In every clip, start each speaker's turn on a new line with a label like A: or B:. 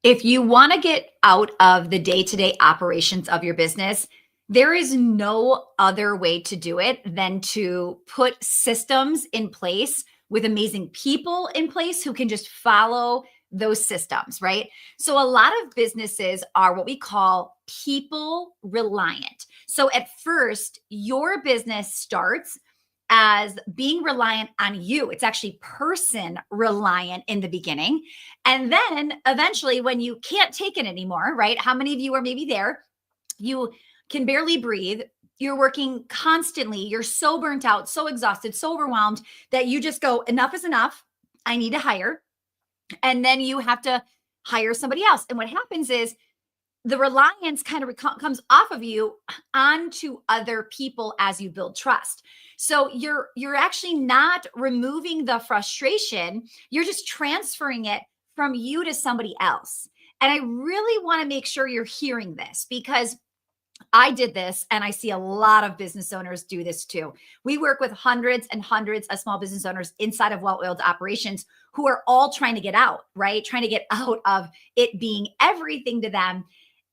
A: If you want to get out of the day-to-day operations of your business, there is no other way to do it than to put systems in place with amazing people in place who can just follow those systems, right? So a lot of businesses are what we call people reliant. So at first, your business starts as being reliant on you. It's actually person reliant in the beginning. And then eventually, when you can't take it anymore, right? How many of you are maybe there? You can barely breathe. You're working constantly. You're so burnt out, so exhausted, so overwhelmed that you just go, enough is enough. I need to hire. And then you have to hire somebody else. And what happens is the reliance kind of comes off of you onto other people as you build trust. So you're actually not removing the frustration, you're just transferring it from you to somebody else. And I really want to make sure you're hearing this because I did this and I see a lot of business owners do this too. We work with hundreds and hundreds of small business owners inside of well-oiled operations who are all trying to get out, right? Trying to get out of it being everything to them.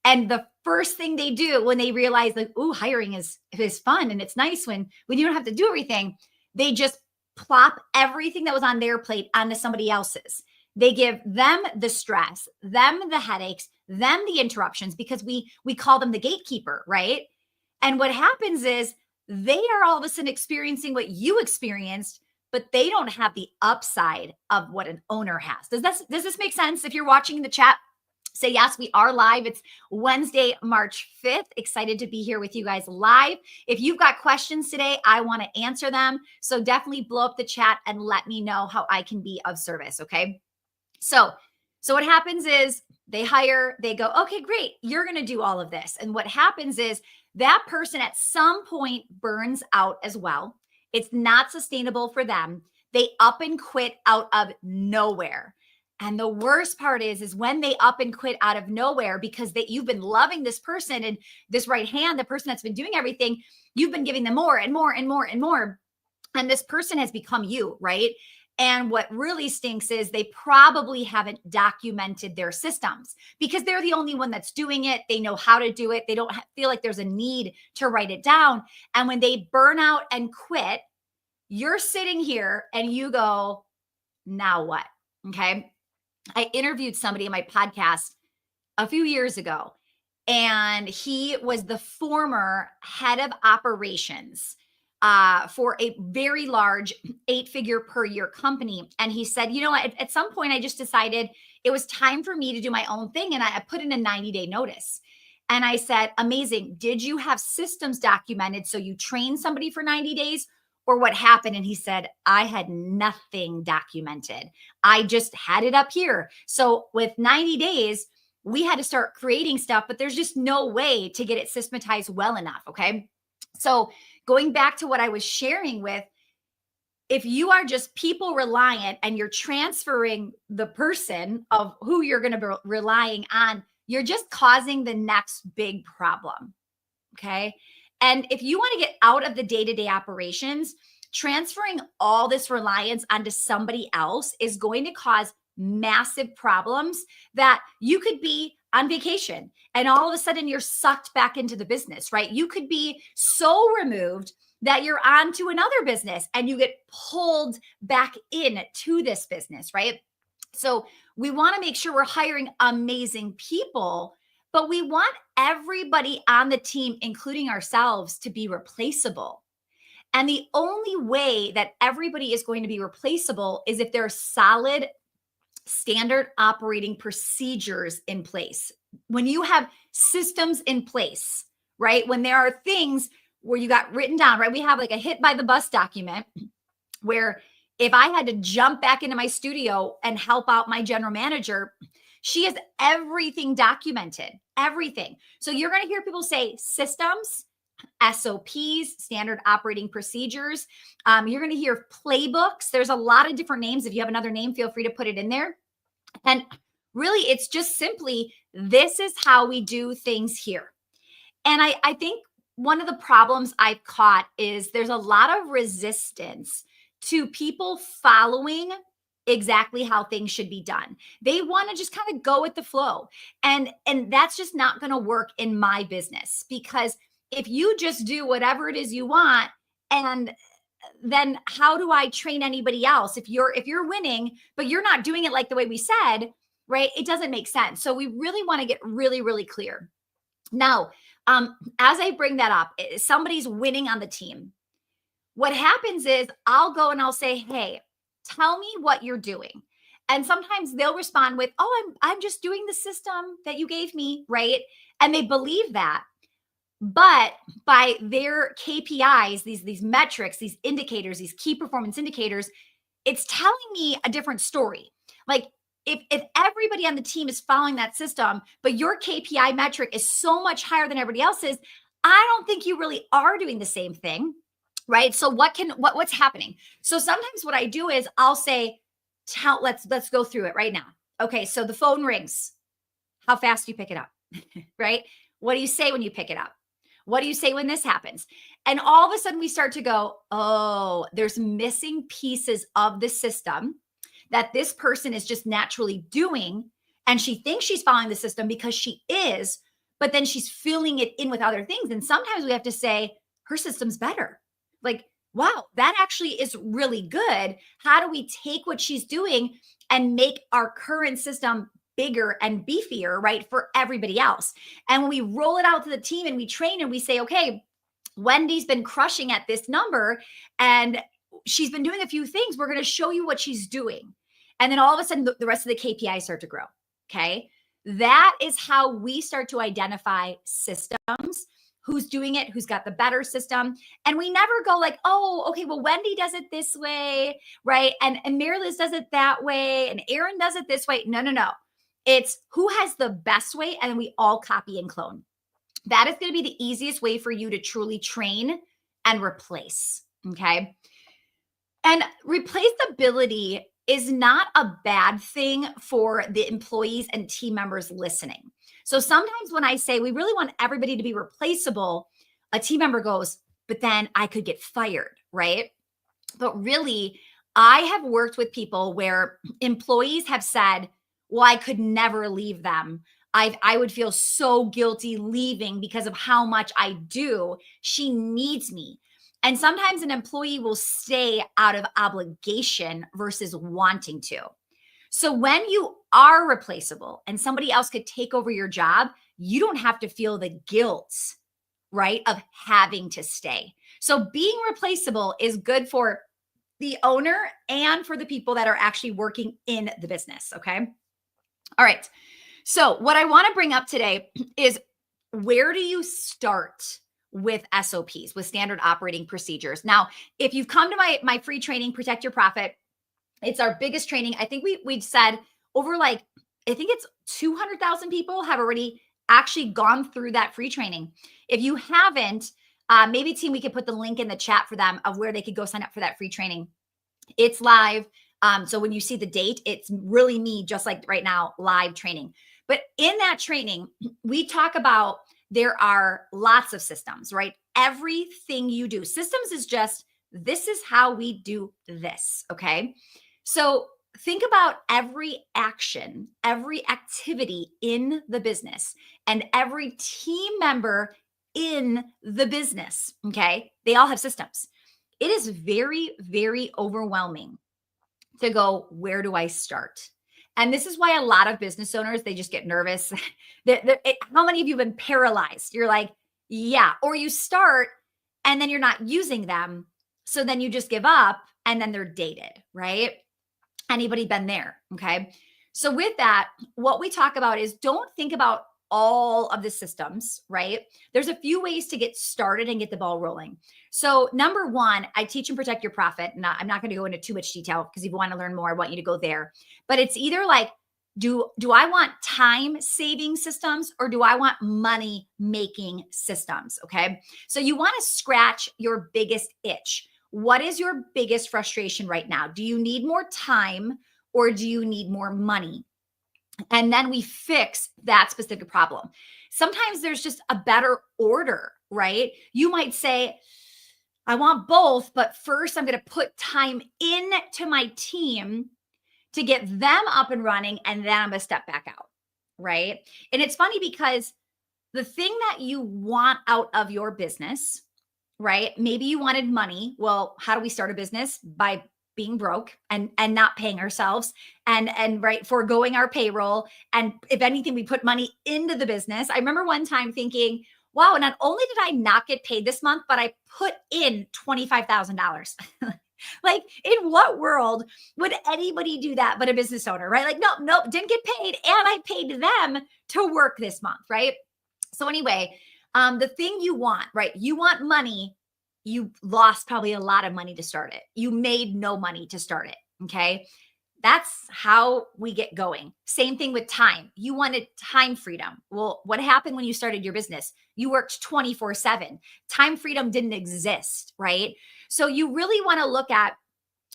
A: And the first thing they do when they realize like, oh, hiring is fun and it's nice when you don't have to do everything, they just plop everything that was on their plate onto somebody else's. They give them the stress, them the headaches, them the interruptions because we call them the gatekeeper, right? And what happens is they are all of a sudden experiencing what you experienced, but they don't have the upside of what an owner has. Does this make sense? If you're watching in the chat, say yes, we are live. It's Wednesday, March 5th. Excited to be here with you guys live. If you've got questions today, I want to answer them. So definitely blow up the chat and let me know how I can be of service, okay? So what happens is they hire, they go, okay, great, you're going to do all of this. And what happens is that person at some point burns out as well. It's not sustainable for them. They up and quit out of nowhere. And the worst part is when they up and quit out of nowhere because you've been loving this person and this right hand, the person that's been doing everything, you've been giving them more and more and more and more. And this person has become you, right? And what really stinks is they probably haven't documented their systems because they're the only one that's doing it. They know how to do it. They don't feel like there's a need to write it down. And when they burn out and quit, you're sitting here and you go, now what? Okay. I interviewed somebody in my podcast a few years ago, and he was the former head of operations for a very large 8-figure per year company. And he said, you know, at some point, I just decided it was time for me to do my own thing. And I put in a 90-day notice. And I said, amazing. Did you have systems documented? So you trained somebody for 90 days? Or what happened? And he said, I had nothing documented. I just had it up here. So with 90 days, we had to start creating stuff, but there's just no way to get it systematized well enough. Okay. So going back to what I was sharing with, if you are just people reliant and you're transferring the person of who you're going to be relying on, you're just causing the next big problem. Okay. And if you want to get out of the day-to-day operations, transferring all this reliance onto somebody else is going to cause massive problems that you could be on vacation and all of a sudden you're sucked back into the business, right? You could be so removed that you're on to another business and you get pulled back in to this business, right? So we want to make sure we're hiring amazing people, but we want everybody on the team, including ourselves, to be replaceable. And the only way that everybody is going to be replaceable is if there are solid standard operating procedures in place. When you have systems in place, right? When there are things where you got written down, right? We have like a hit by the bus document where if I had to jump back into my studio and help out my general manager, she has everything documented, everything. So you're going to hear people say systems, SOPs, standard operating procedures. You're going to hear playbooks. There's a lot of different names. If you have another name, feel free to put it in there. And really, it's just simply, this is how we do things here. And I think one of the problems I've caught is there's a lot of resistance to people following exactly how things should be done. They want to just kind of go with the flow. And that's just not going to work in my business, because if you just do whatever it is you want, and then how do I train anybody else if you're winning but you're not doing it like the way we said, right? It doesn't make sense. So we really want to get really really clear. Now, as I bring that up, somebody's winning on the team. What happens is I'll go and I'll say, "Hey, tell me what you're doing." And sometimes they'll respond with, "Oh, I'm just doing the system that you gave me," right? And they believe that. But by their KPIs, these metrics, these indicators, these key performance indicators, it's telling me a different story. Like, if everybody on the team is following that system, but your KPI metric is so much higher than everybody else's, I don't think you really are doing the same thing, right? So what's happening? So sometimes what I do is I'll say, let's go through it right now. Okay, so the phone rings. How fast do you pick it up? Right? What do you say when you pick it up? What do you say when this happens? And all of a sudden we start to go, oh, there's missing pieces of the system that this person is just naturally doing. And she thinks she's following the system because she is, but then she's filling it in with other things. And sometimes we have to say, her system's better. Like, wow, that actually is really good. How do we take what she's doing and make our current system bigger and beefier, right, for everybody else? And when we roll it out to the team and we train and we say, okay, Wendy's been crushing at this number and she's been doing a few things. We're going to show you what she's doing. And then all of a sudden, the rest of the KPIs start to grow. Okay. That is how we start to identify systems, who's doing it, who's got the better system. And we never go like, oh, okay, well, Wendy does it this way, right? And Mary Liz does it that way, and Aaron does it this way. No, no, no. It's who has the best way, and we all copy and clone. That is going to be the easiest way for you to truly train and replace. Okay. And replaceability is not a bad thing for the employees and team members listening. So sometimes when I say we really want everybody to be replaceable, a team member goes, but then I could get fired, right? But really, I have worked with people where employees have said, well, I could never leave them. I would feel so guilty leaving because of how much I do. She needs me. And sometimes an employee will stay out of obligation versus wanting to. So when you are replaceable and somebody else could take over your job, you don't have to feel the guilt, right, of having to stay. So being replaceable is good for the owner and for the people that are actually working in the business. Okay. All right. So what I want to bring up today is, where do you start with SOPs, with standard operating procedures? Now, if you've come to my free training, Protect Your Profit, it's our biggest training. I think we've said over I think it's 200,000 people have already actually gone through that free training. If you haven't, maybe team, we could put the link in the chat for them of where they could go sign up for that free training. It's live. So when you see the date, it's really me, just like right now, live training. But in that training, we talk about there are lots of systems, right? Everything you do. Systems is just, this is how we do this, okay? So think about every action, every activity in the business, and every team member in the business, okay? They all have systems. It is very, very overwhelming to go, where do I start? And this is why a lot of business owners, they just get nervous. How many of you have been paralyzed? You're like, yeah, or you start and then you're not using them. So then you just give up and then they're dated, right? Anybody been there? Okay. So with that, what we talk about is, don't think about all of the systems, right? There's a few ways to get started and get the ball rolling. So number one, I teach and Protect Your Profit. I'm not going to go into too much detail, because if you want to learn more, I want you to go there. But it's either like, do I want time saving systems, or do I want money making systems? Okay. So you want to scratch your biggest itch. What is your biggest frustration right now? Do you need more time, or do you need more money? And then we fix that specific problem. Sometimes there's just a better order, right? You might say, I want both, but first I'm going to put time into my team to get them up and running. And then I'm going to step back out. Right. And it's funny because the thing that you want out of your business, right? Maybe you wanted money. Well, how do we start a business? By being broke and not paying ourselves and right, foregoing our payroll. And if anything, we put money into the business. I remember one time thinking, wow, not only did I not get paid this month, but I put in $25,000. Like, in what world would anybody do that but a business owner, right? Like, nope, didn't get paid. And I paid them to work this month, right? So anyway, the thing you want, right? You want money. You lost probably a lot of money to start it. You made no money to start it. Okay. That's how we get going. Same thing with time. You wanted time freedom. Well, what happened when you started your business? You worked 24/7. Time freedom didn't exist, right? So you really want to look at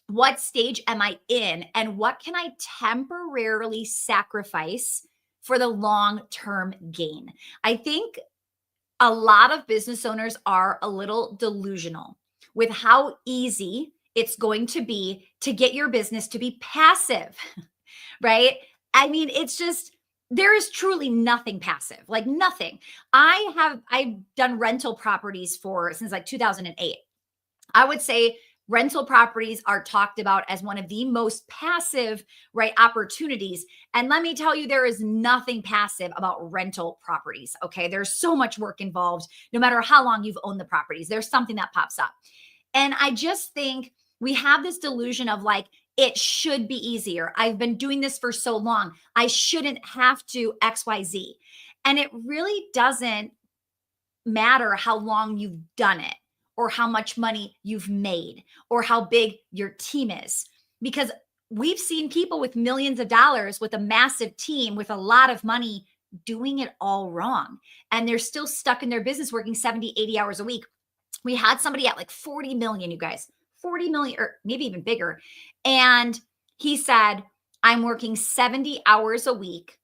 A: what stage am I in and what can I temporarily sacrifice for the long-term gain. I think a lot of business owners are a little delusional with how easy it's going to be to get your business to be passive, right? I mean, it's just, there is truly nothing passive, like nothing. I've done rental properties for since like 2008. I would say rental properties are talked about as one of the most passive, right, opportunities. And let me tell you, there is nothing passive about rental properties. Okay. There's so much work involved. No matter how long you've owned the properties, there's something that pops up. And I just think we have this delusion of like, it should be easier. I've been doing this for so long. I shouldn't have to XYZ. And it really doesn't matter how long you've done it or how much money you've made or how big your team is. Because we've seen people with millions of dollars with a massive team with a lot of money doing it all wrong. And they're still stuck in their business working 70, 80 hours a week. We had somebody at like 40 million, you guys, 40 million or maybe even bigger. And he said, I'm working 70 hours a week.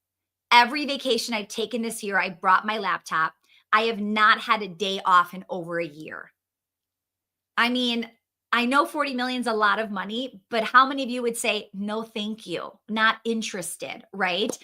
A: Every vacation I've taken this year, I brought my laptop. I have not had a day off in over a year. I mean, I know 40 million is a lot of money, but how many of you would say, no, thank you, not interested, right?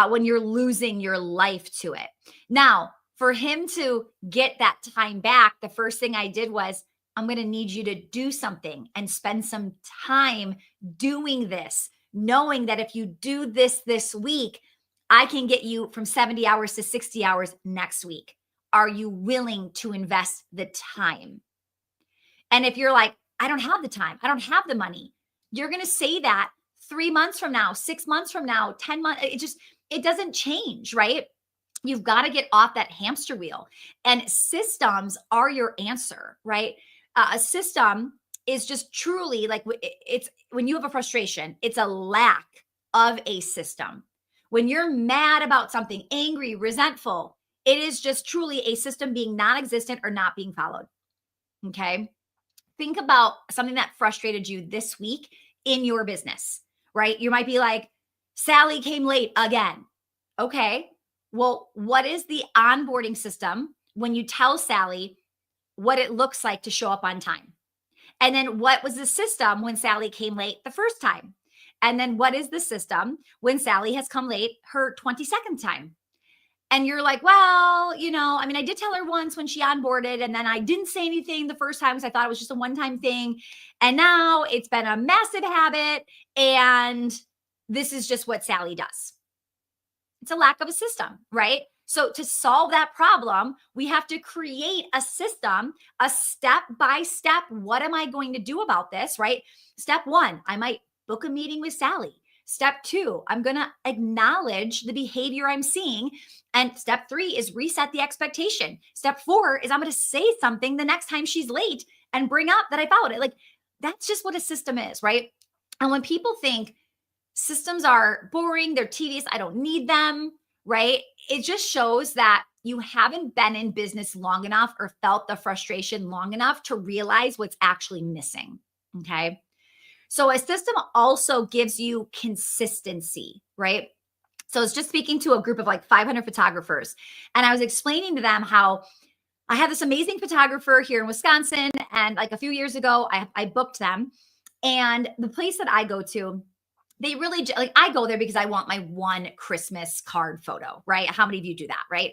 A: When you're losing your life to it. Now, for him to get that time back, the first thing I did was, I'm going to need you to do something and spend some time doing this, knowing that if you do this week, I can get you from 70 hours to 60 hours next week. Are you willing to invest the time? And if you're like, I don't have the time, I don't have the money, you're going to say that 3 months from now, 6 months from now, 10 months. It doesn't change, right? You've got to get off that hamster wheel. And systems are your answer, right? A system is just truly like, it's when you have a frustration, it's a lack of a system. When you're mad about something, angry, resentful, it is just truly a system being non-existent or not being followed. Okay. Think about something that frustrated you this week in your business, right? You might be like, Sally came late again. Okay. Well, what is the onboarding system when you tell Sally what it looks like to show up on time? And then what was the system when Sally came late the first time? And then what is the system when Sally has come late her 22nd time? And you're like, well, I mean, I did tell her once when she onboarded, and then I didn't say anything the first time because I thought it was just a one-time thing. And now it's been a massive habit. And this is just what Sally does. It's a lack of a system, right? So to solve that problem, we have to create a system, a step-by-step. What am I going to do about this, right? Step 1, I might book a meeting with Sally. Step 2, I'm going to acknowledge the behavior I'm seeing. And step 3 is reset the expectation. Step 4 is I'm going to say something the next time she's late and bring up that I followed it. Like, that's just what a system is, right? And when people think systems are boring, they're tedious, I don't need them, right? It just shows that you haven't been in business long enough or felt the frustration long enough to realize what's actually missing. Okay. So a system also gives you consistency, right? So I was just speaking to a group of like 500 photographers, and I was explaining to them how I have this amazing photographer here in Wisconsin. And like a few years ago, I booked them. And the place that I go to, they really like, I go there because I want my one Christmas card photo, right? How many of you do that, right?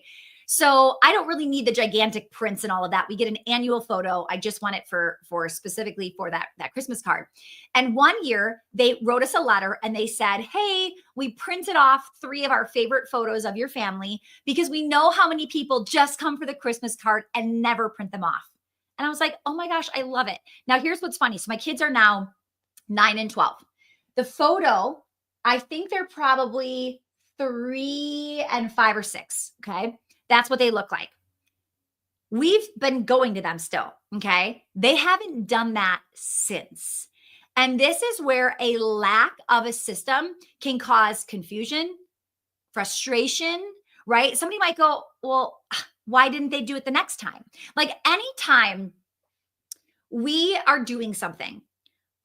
A: So I don't really need the gigantic prints and all of that. We get an annual photo. I just want it for specifically for that Christmas card. And one year they wrote us a letter and they said, "Hey, we printed off 3 of our favorite photos of your family because we know how many people just come for the Christmas card and never print them off." And I was like, "Oh my gosh, I love it." Now here's what's funny. So my kids are now 9 and 12. The photo, I think they're probably 3 and 5 or 6. Okay. That's what they look like. We've been going to them still. Okay. They haven't done that since. And this is where a lack of a system can cause confusion, frustration, right? Somebody might go, "Well, why didn't they do it the next time?" Like anytime we are doing something,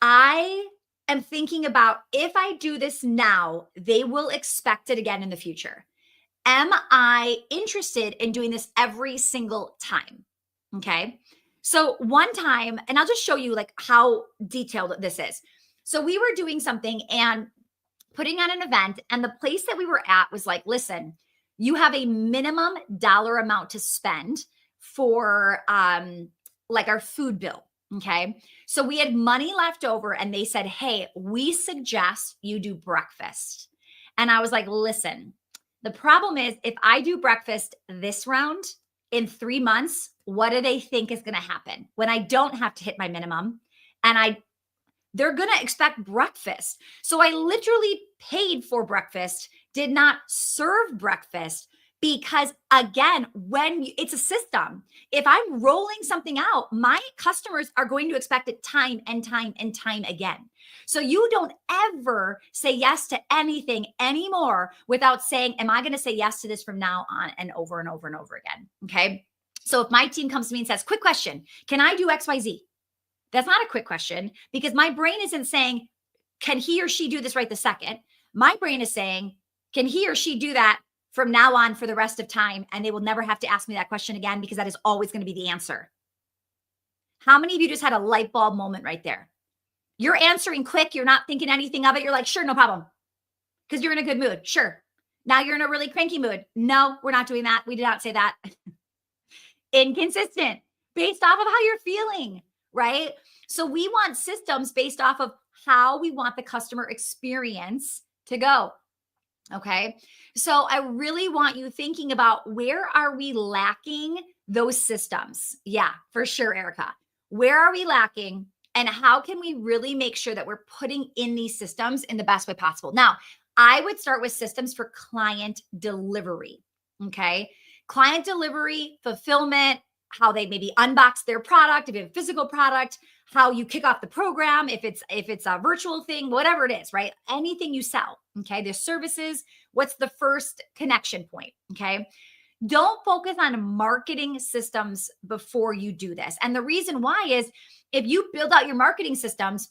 A: I am thinking about, if I do this now, they will expect it again in the future. Am I interested in doing this every single time? Okay. So one time, and I'll just show you like how detailed this is. So we were doing something and putting on an event, and the place that we were at was like, "Listen, you have a minimum dollar amount to spend for like our food bill." Okay. So we had money left over and they said, "Hey, we suggest you do breakfast." And I was like, "Listen, the problem is if I do breakfast this round in 3 months, what do they think is going to happen when I don't have to hit my minimum? And they're going to expect breakfast." So I literally paid for breakfast, did not serve breakfast, because again, it's a system. If I'm rolling something out, my customers are going to expect it time and time and time again. So you don't ever say yes to anything anymore without saying, "Am I going to say yes to this from now on?" and over and over and over again. Okay. So if my team comes to me and says, "Quick question, can I do XYZ?" That's not a quick question, because my brain isn't saying, "Can he or she do this right the second?" My brain is saying, "Can he or she do that from now on for the rest of time?" And they will never have to ask me that question again, because that is always going to be the answer. How many of you just had a light bulb moment right there? You're answering quick. You're not thinking anything of it. You're like, "Sure, no problem." Because you're in a good mood. Sure. Now you're in a really cranky mood. "No, we're not doing that. We did not say that." Inconsistent based off of how you're feeling, right? So we want systems based off of how we want the customer experience to go. Okay. So I really want you thinking about, where are we lacking those systems? Yeah, for sure, Erica. Where are we lacking? And how can we really make sure that we're putting in these systems in the best way possible? Now, I would start with systems for client delivery. Okay. Client delivery, fulfillment, how they maybe unbox their product, if you have a physical product, how you kick off the program, if it's a virtual thing, whatever it is, right? Anything you sell. Okay. There's services. What's the first connection point? Okay. Don't focus on marketing systems before you do this. And the reason why is, if you build out your marketing systems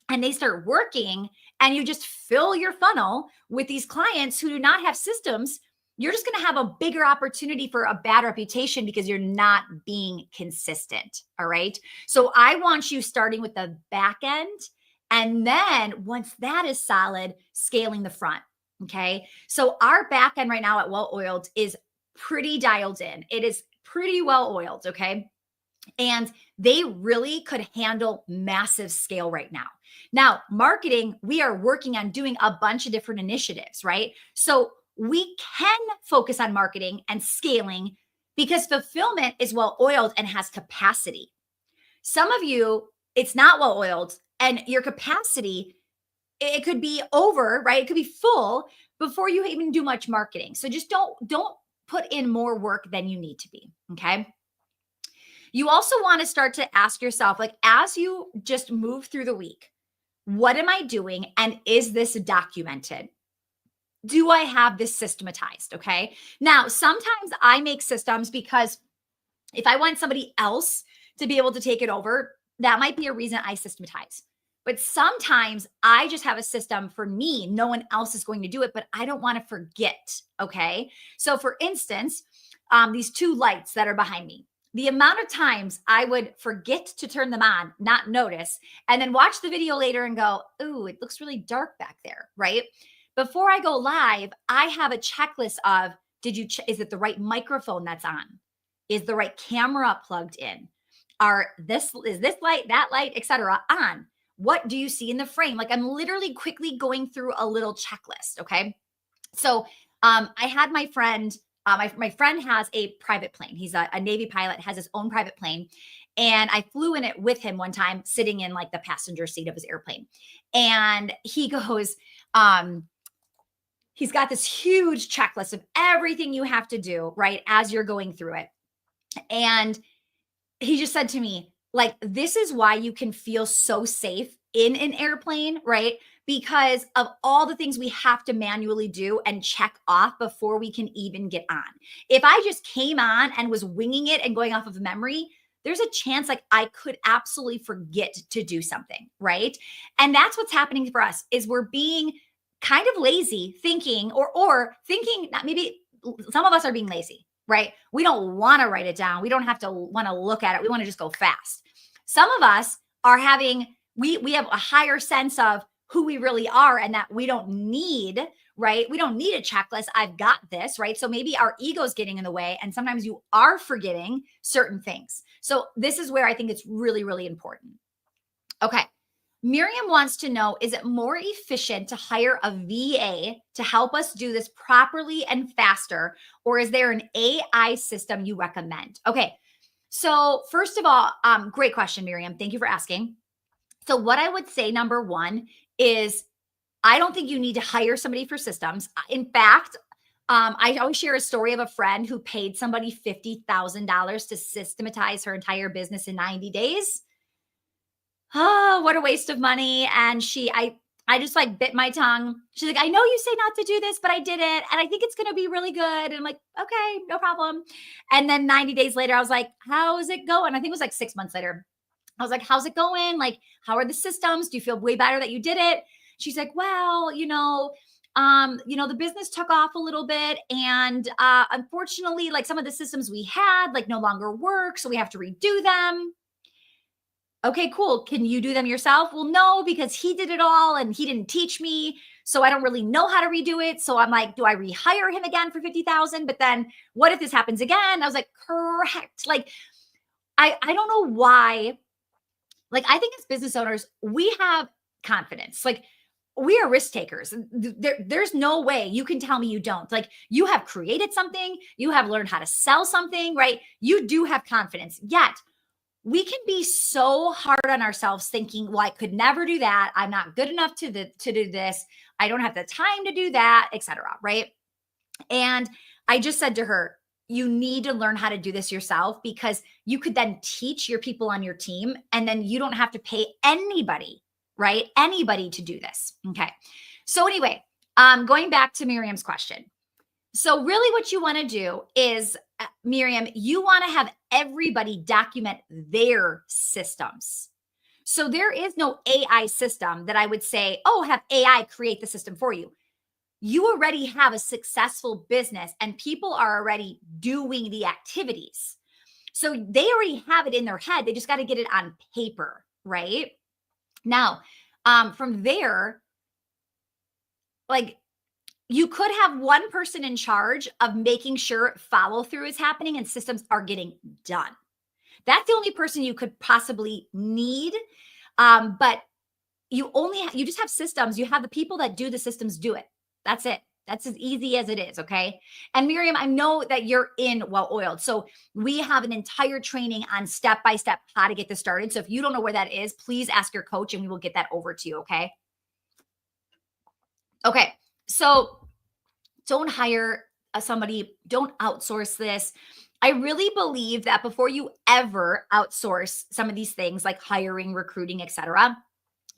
A: and they start working and you just fill your funnel with these clients who do not have systems, you're just going to have a bigger opportunity for a bad reputation because you're not being consistent. All right. So I want you starting with the back end. And then once that is solid, scaling the front. Okay. So our back end right now at Well Oiled is pretty dialed in. It is pretty well oiled. Okay. And they really could handle massive scale right now. Now, marketing, we are working on doing a bunch of different initiatives, right? So we can focus on marketing and scaling because fulfillment is well oiled and has capacity. Some of you, it's not well oiled, and your capacity, it could be over, right? It could be full before you even do much marketing. So just don't put in more work than you need to be. Okay. You also want to start to ask yourself, like, as you just move through the week, what am I doing? And is this documented? Do I have this systematized? Okay. Now, sometimes I make systems because if I want somebody else to be able to take it over, that might be a reason I systematize. But sometimes I just have a system for me. No one else is going to do it, but I don't want to forget. Okay. So for instance, these 2 lights that are behind me, the amount of times I would forget to turn them on, not notice, and then watch the video later and go, "Ooh, it looks really dark back there," right? Before I go live, I have a checklist of, is it the right microphone that's on? Is the right camera plugged in? Is this light, that light, etc. on? What do you see in the frame? Like, I'm literally quickly going through a little checklist. Okay. So I had my friend, my friend has a private plane. He's a Navy pilot, has his own private plane. And I flew in it with him one time, sitting in like the passenger seat of his airplane. And he goes, he's got this huge checklist of everything you have to do, right, as you're going through it. And he just said to me, like, this is why you can feel so safe in an airplane, right? Because of all the things we have to manually do and check off before we can even get on. If I just came on and was winging it and going off of memory, there's a chance like I could absolutely forget to do something, right? And that's what's happening for us is we're being kind of lazy thinking or thinking that maybe some of us are being lazy, right? We don't want to write it down. We don't have to want to look at it. We want to just go fast. Some of us are having, we have a higher sense of who we really are and that we don't need, right? We don't need a checklist. I've got this, right? So maybe our ego's getting in the way and sometimes you are forgetting certain things. So this is where I think it's really, really important. Okay. Miriam wants to know, is it more efficient to hire a VA to help us do this properly and faster? Or is there an AI system you recommend? Okay. So first of all, great question, Miriam. Thank you for asking. So what I would say, number one, is I don't think you need to hire somebody for systems. In fact, I always share a story of a friend who paid somebody $50,000 to systematize her entire business in 90 days. Oh, what a waste of money. And I just like bit my tongue. She's like, I know you say not to do this, but I did it. And I think it's going to be really good. And I'm like, okay, no problem. And then 90 days later, I was like, how's it going? I think it was like 6 months later. I was like, how's it going? Like, how are the systems? Do you feel way better that you did it? She's like, well, the business took off a little bit. And unfortunately, like some of the systems we had like no longer work. So we have to redo them. Okay, cool. Can you do them yourself? Well, no, because he did it all and he didn't teach me. So I don't really know how to redo it. So I'm like, do I rehire him again for 50,000? But then what if this happens again? I was like, correct. Like, I don't know why. Like, I think as business owners, we have confidence. Like, we are risk takers. There's no way you can tell me you don't. Like, you have created something, you have learned how to sell something, right? You do have confidence. Yet, we can be so hard on ourselves thinking, well, I could never do that. I'm not good enough to do this. I don't have the time to do that, etc. Right. And I just said to her, you need to learn how to do this yourself because you could then teach your people on your team and then you don't have to pay anybody, right? Anybody to do this. Okay. So anyway, going back to Miriam's question. So really what you want to do is, Miriam, you want to have everybody document their systems. So there is no AI system that I would say, oh, have AI create the system for you. You already have a successful business and people are already doing the activities. So they already have it in their head. They just got to get it on paper, right? Now, from there, like, you could have one person in charge of making sure follow through is happening and systems are getting done. That's the only person you could possibly need. But you just have systems. You have the people that do the systems do it. That's it. That's as easy as it is. Okay. And Miriam, I know that you're in Well Oiled. So we have an entire training on step-by-step how to get this started. So if you don't know where that is, please ask your coach and we will get that over to you. Okay. Okay. So don't hire somebody, don't outsource this. I really believe that before you ever outsource some of these things like hiring, recruiting, etc.,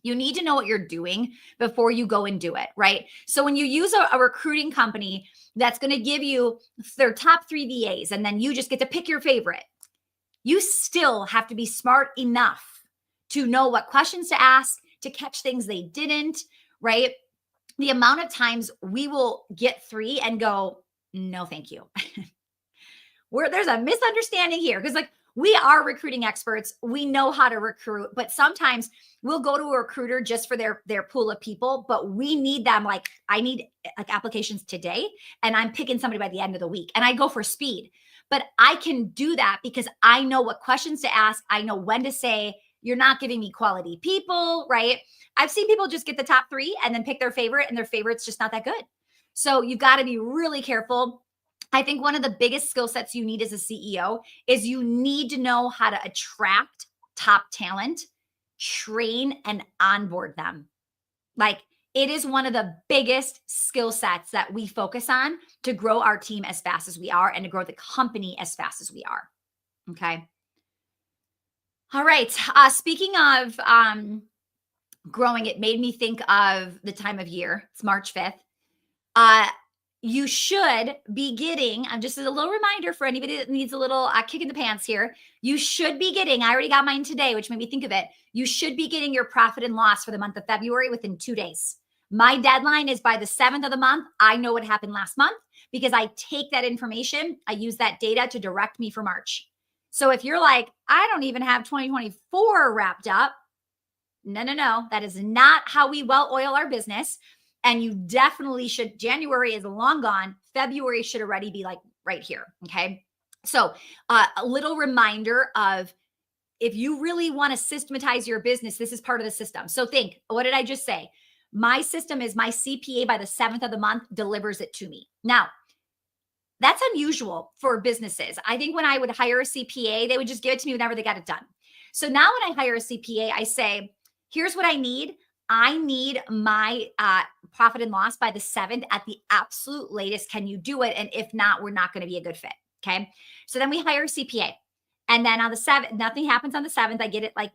A: you need to know what you're doing before you go and do it, right? So when you use a recruiting company that's going to give you their top 3 VAs and then you just get to pick your favorite, you still have to be smart enough to know what questions to ask, to catch things they didn't, right? The amount of times we will get 3 and go, no, thank you. There's a misunderstanding here. Because like we are recruiting experts. We know how to recruit, but sometimes we'll go to a recruiter just for their pool of people, but we need them. Like I need like applications today and I'm picking somebody by the end of the week and I go for speed, but I can do that because I know what questions to ask. I know when to say, you're not giving me quality people, right? I've seen people just get the top 3 and then pick their favorite and their favorite's just not that good. So you got to be really careful. I think one of the biggest skill sets you need as a CEO is you need to know how to attract top talent, train and onboard them. Like it is one of the biggest skill sets that we focus on to grow our team as fast as we are and to grow the company as fast as we are. Okay. All right. Speaking of growing, it made me think of the time of year. It's March 5th. You should be getting, just as a little reminder for anybody that needs a little kick in the pants here, you should be getting, I already got mine today, which made me think of it. You should be getting your profit and loss for the month of February within 2 days. My deadline is by the 7th of the month. I know what happened last month because I take that information, I use that data to direct me for March. So if you're like, I don't even have 2024 wrapped up, no, that is not how we well oil our business. And you definitely should. January is long gone. February should already be like right here. Okay. So a little reminder of if you really want to systematize your business, this is part of the system. So think, what did I just say? My system is my CPA by the 7th of the month delivers it to me. Now, that's unusual for businesses. I think when I would hire a CPA, they would just give it to me whenever they got it done. So now when I hire a CPA, I say, here's what I need. I need my profit and loss by the 7th at the absolute latest. Can you do it? And if not, we're not going to be a good fit. Okay. So then we hire a CPA. And then on the 7th, nothing happens on the 7th. I get it like,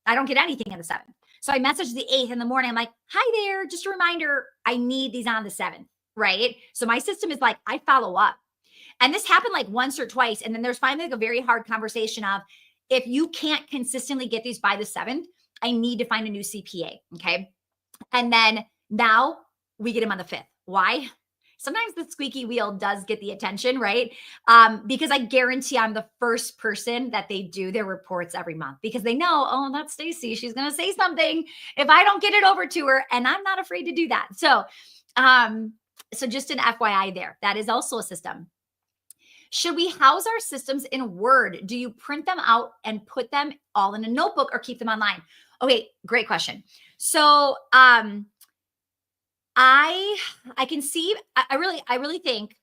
A: I don't get anything on the 7th. So I message the 8th in the morning. I'm like, hi there. Just a reminder, I need these on the 7th. Right. So my system is like, I follow up. And this happened like once or twice. And then there's finally like a very hard conversation of if you can't consistently get these by the 7th, I need to find a new CPA. Okay. And then now we get him on the 5th. Why? Sometimes the squeaky wheel does get the attention, right? Because I guarantee I'm the first person that they do their reports every month because they know, oh, that's Stacy. She's going to say something if I don't get it over to her. And I'm not afraid to do that. So just an FYI there. That is also a system. Should we house our systems in Word? Do you print them out and put them all in a notebook or keep them online? Okay, great question. So I can see, I really think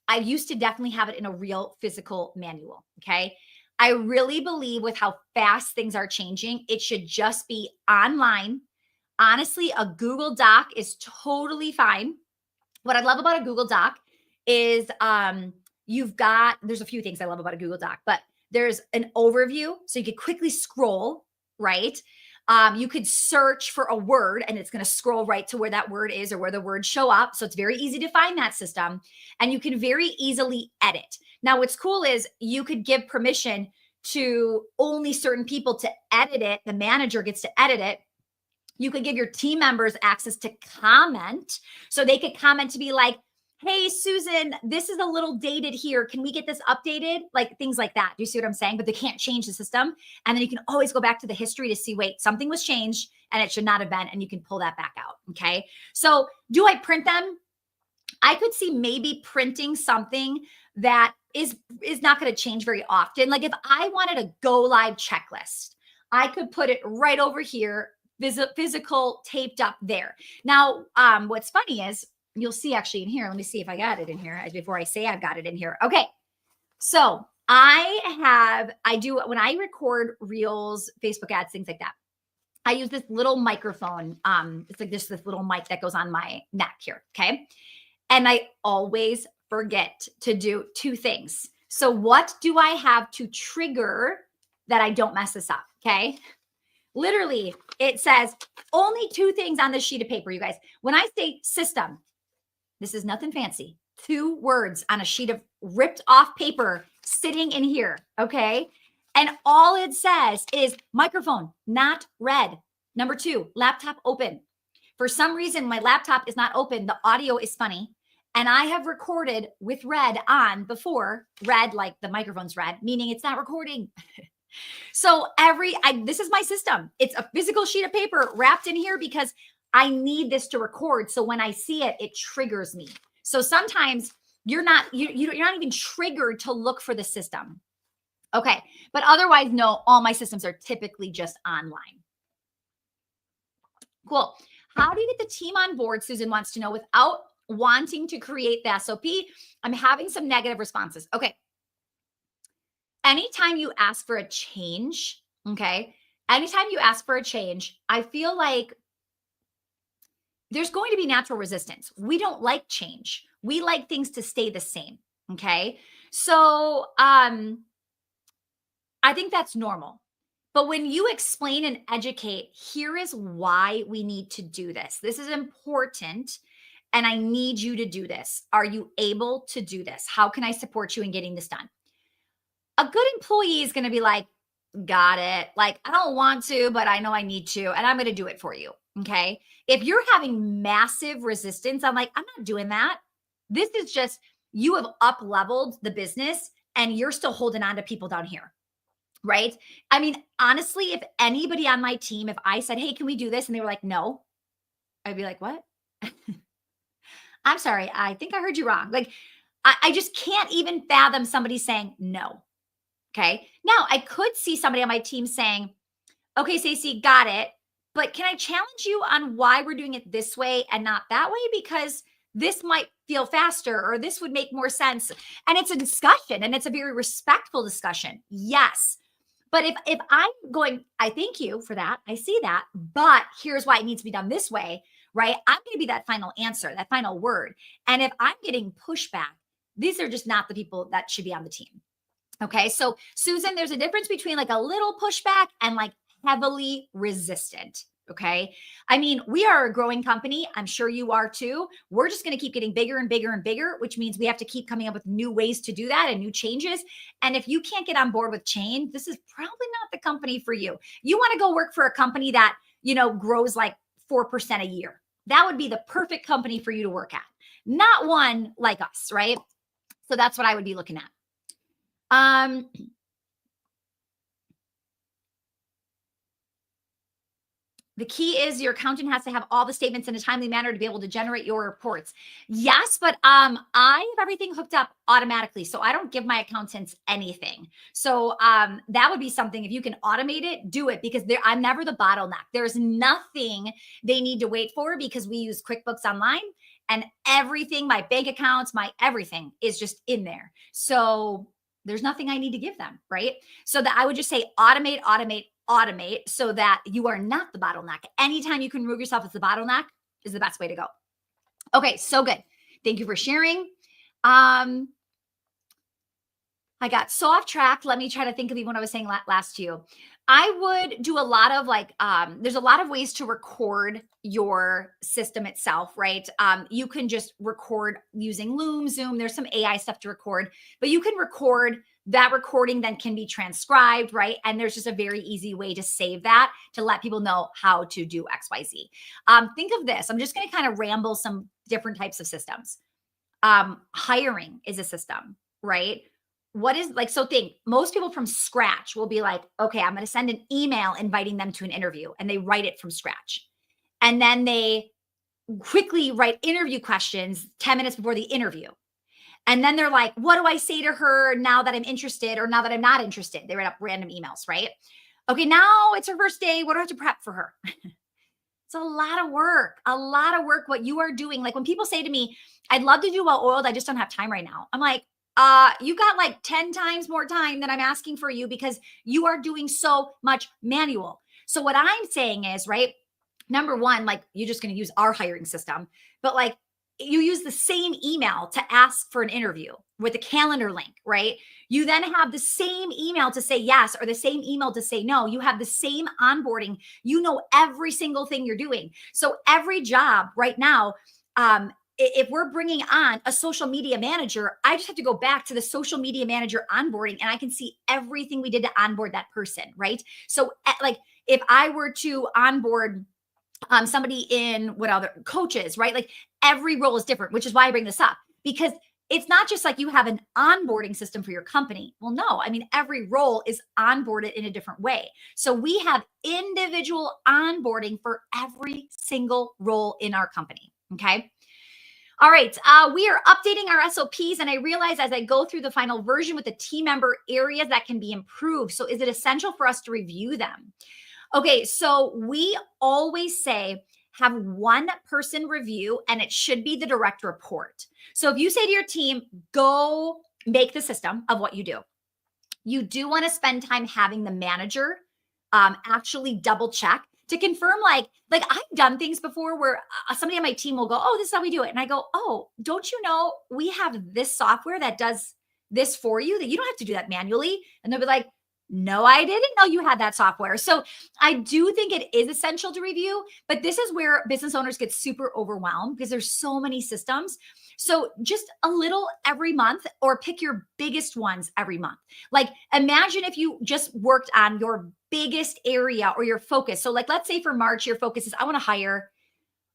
A: I used to definitely have it in a real physical manual. Okay. I really believe with how fast things are changing, it should just be online. Honestly, a Google Doc is totally fine. What I love about a Google Doc is there's a few things I love about a Google Doc, but there's an overview. So you could quickly scroll, right? You could search for a word and it's going to scroll right to where that word is or where the words show up. So it's very easy to find that system and you can very easily edit. Now, what's cool is you could give permission to only certain people to edit it. The manager gets to edit it. You could give your team members access to comment. So they could comment to be like, hey, Susan, this is a little dated here. Can we get this updated? Like things like that. Do you see what I'm saying? But they can't change the system. And then you can always go back to the history to see, wait, something was changed and it should not have been. And you can pull that back out. Okay. So do I print them? I could see maybe printing something that is not going to change very often. Like if I wanted a go live checklist, I could put it right over here, physical taped up there. Now, what's funny is, you'll see actually in here. Let me see if I got it in here before I say I've got it in here. Okay. So when I record reels, Facebook ads, things like that, I use this little microphone. It's like this little mic that goes on my neck here. Okay. And I always forget to do 2 things. So what do I have to trigger that I don't mess this up? Okay. Literally it says only 2 things on this sheet of paper, you guys. When I say system, this is nothing fancy. 2 words on a sheet of ripped off paper sitting in here. Okay. And all it says is microphone, not red. Number 2, laptop open. For some reason, my laptop is not open. The audio is funny. And I have recorded with red on before, red like the microphone's red, meaning it's not recording. So this is my system. It's a physical sheet of paper wrapped in here because I need this to record. So when I see it, it triggers me. So sometimes you're not even triggered to look for the system. Okay. But otherwise, no, all my systems are typically just online. Cool. How do you get the team on board? Susan wants to know without wanting to create the SOP. I'm having some negative responses. Okay. Anytime you ask for a change, okay, anytime you ask for a change, I feel like there's going to be natural resistance. We don't like change. We like things to stay the same, okay? So, I think that's normal. But when you explain and educate, here is why we need to do this. This is important, and I need you to do this. Are you able to do this? How can I support you in getting this done? A good employee is going to be like, got it. Like, I don't want to, but I know I need to, and I'm going to do it for you. Okay. If you're having massive resistance, I'm like, I'm not doing that. This is just, you have up leveled the business and you're still holding on to people down here. Right. I mean, honestly, if anybody on my team, if I said, hey, can we do this? And they were like, no, I'd be like, what? I'm sorry. I think I heard you wrong. Like, I just can't even fathom somebody saying no. Okay. Now I could see somebody on my team saying, okay, Stacey, got it. But can I challenge you on why we're doing it this way and not that way? Because this might feel faster or this would make more sense. And it's a discussion and it's a very respectful discussion. Yes. But if I'm going, I thank you for that. I see that. But here's why it needs to be done this way, right? I'm going to be that final answer, that final word. And if I'm getting pushback, these are just not the people that should be on the team. Okay. So, Susan, there's a difference between like a little pushback and like heavily resistant. Okay. I mean, we are a growing company. I'm sure you are too. We're just going to keep getting bigger and bigger and bigger, which means we have to keep coming up with new ways to do that and new changes. And if you can't get on board with change, this is probably not the company for you. You want to go work for a company that, grows like 4% a year. That would be the perfect company for you to work at, not one like us, right? So that's what I would be looking at. The key is your accountant has to have all the statements in a timely manner to be able to generate your reports. Yes, but I have everything hooked up automatically, so I don't give my accountants anything. So that would be something, if you can automate it, do it, because I'm never the bottleneck. There's nothing they need to wait for because we use QuickBooks Online and everything, my bank accounts, my everything is just in there. So there's nothing I need to give them, right? So that I would just say automate, automate, automate so that you are not the bottleneck. Anytime you can remove yourself as the bottleneck is the best way to go. Okay, so good. Thank you for sharing. I got so off track. Let me try to think of even what I was saying last to you. I would do a lot of there's a lot of ways to record your system itself, right? You can just record using Loom, Zoom. There's some AI stuff to record, but you can record. That recording then can be transcribed, right? And there's just a very easy way to save that to let people know how to do XYZ. Think of this. I'm just going to kind of ramble some different types of systems. Hiring is a system, right? Think most people from scratch will be like, okay, I'm going to send an email inviting them to an interview, and they write it from scratch. And then they quickly write interview questions 10 minutes before the interview. And then they're like, what do I say to her now that I'm interested or now that I'm not interested? They write up random emails, right? Okay, now it's her first day. What do I have to prep for her? It's a lot of work, what you are doing. Like when people say to me, I'd love to do well-oiled, I just don't have time right now. I'm like, you got like 10 times more time than I'm asking for you because you are doing so much manual. So what I'm saying is, right, number one, like you're just going to use our hiring system, but like you use the same email to ask for an interview with a calendar link, right? You then have the same email to say yes or the same email to say no. You have the same onboarding. You know every single thing you're doing. So every job right now, if we're bringing on a social media manager, I just have to go back to the social media manager onboarding and I can see everything we did to onboard that person, right? So like if I were to onboard somebody in what other coaches, right? Like every role is different, which is why I bring this up. because it's not just like you have an onboarding system for your company. Well, no, I mean, every role is onboarded in a different way. So we have individual onboarding for every single role in our company. Okay. All right. We are updating our SOPs, and I realize as I go through the final version with the team member areas that can be improved. So is it essential for us to review them? Okay. So we always say, have one person review, and it should be the direct report. So if you say to your team, go make the system of what you do want to spend time having the manager actually double check to confirm, like I've done things before where somebody on my team will go, oh, this is how we do it. And I go, oh, don't you know we have this software that does this for you, that you don't have to do that manually? And they'll be like, no, I didn't know you had that software. So I do think it is essential to review, but this is where business owners get super overwhelmed because there's so many systems. So just a little every month, or pick your biggest ones every month. Like imagine if you just worked on your biggest area or your focus. So like, let's say for March, your focus is I want to hire.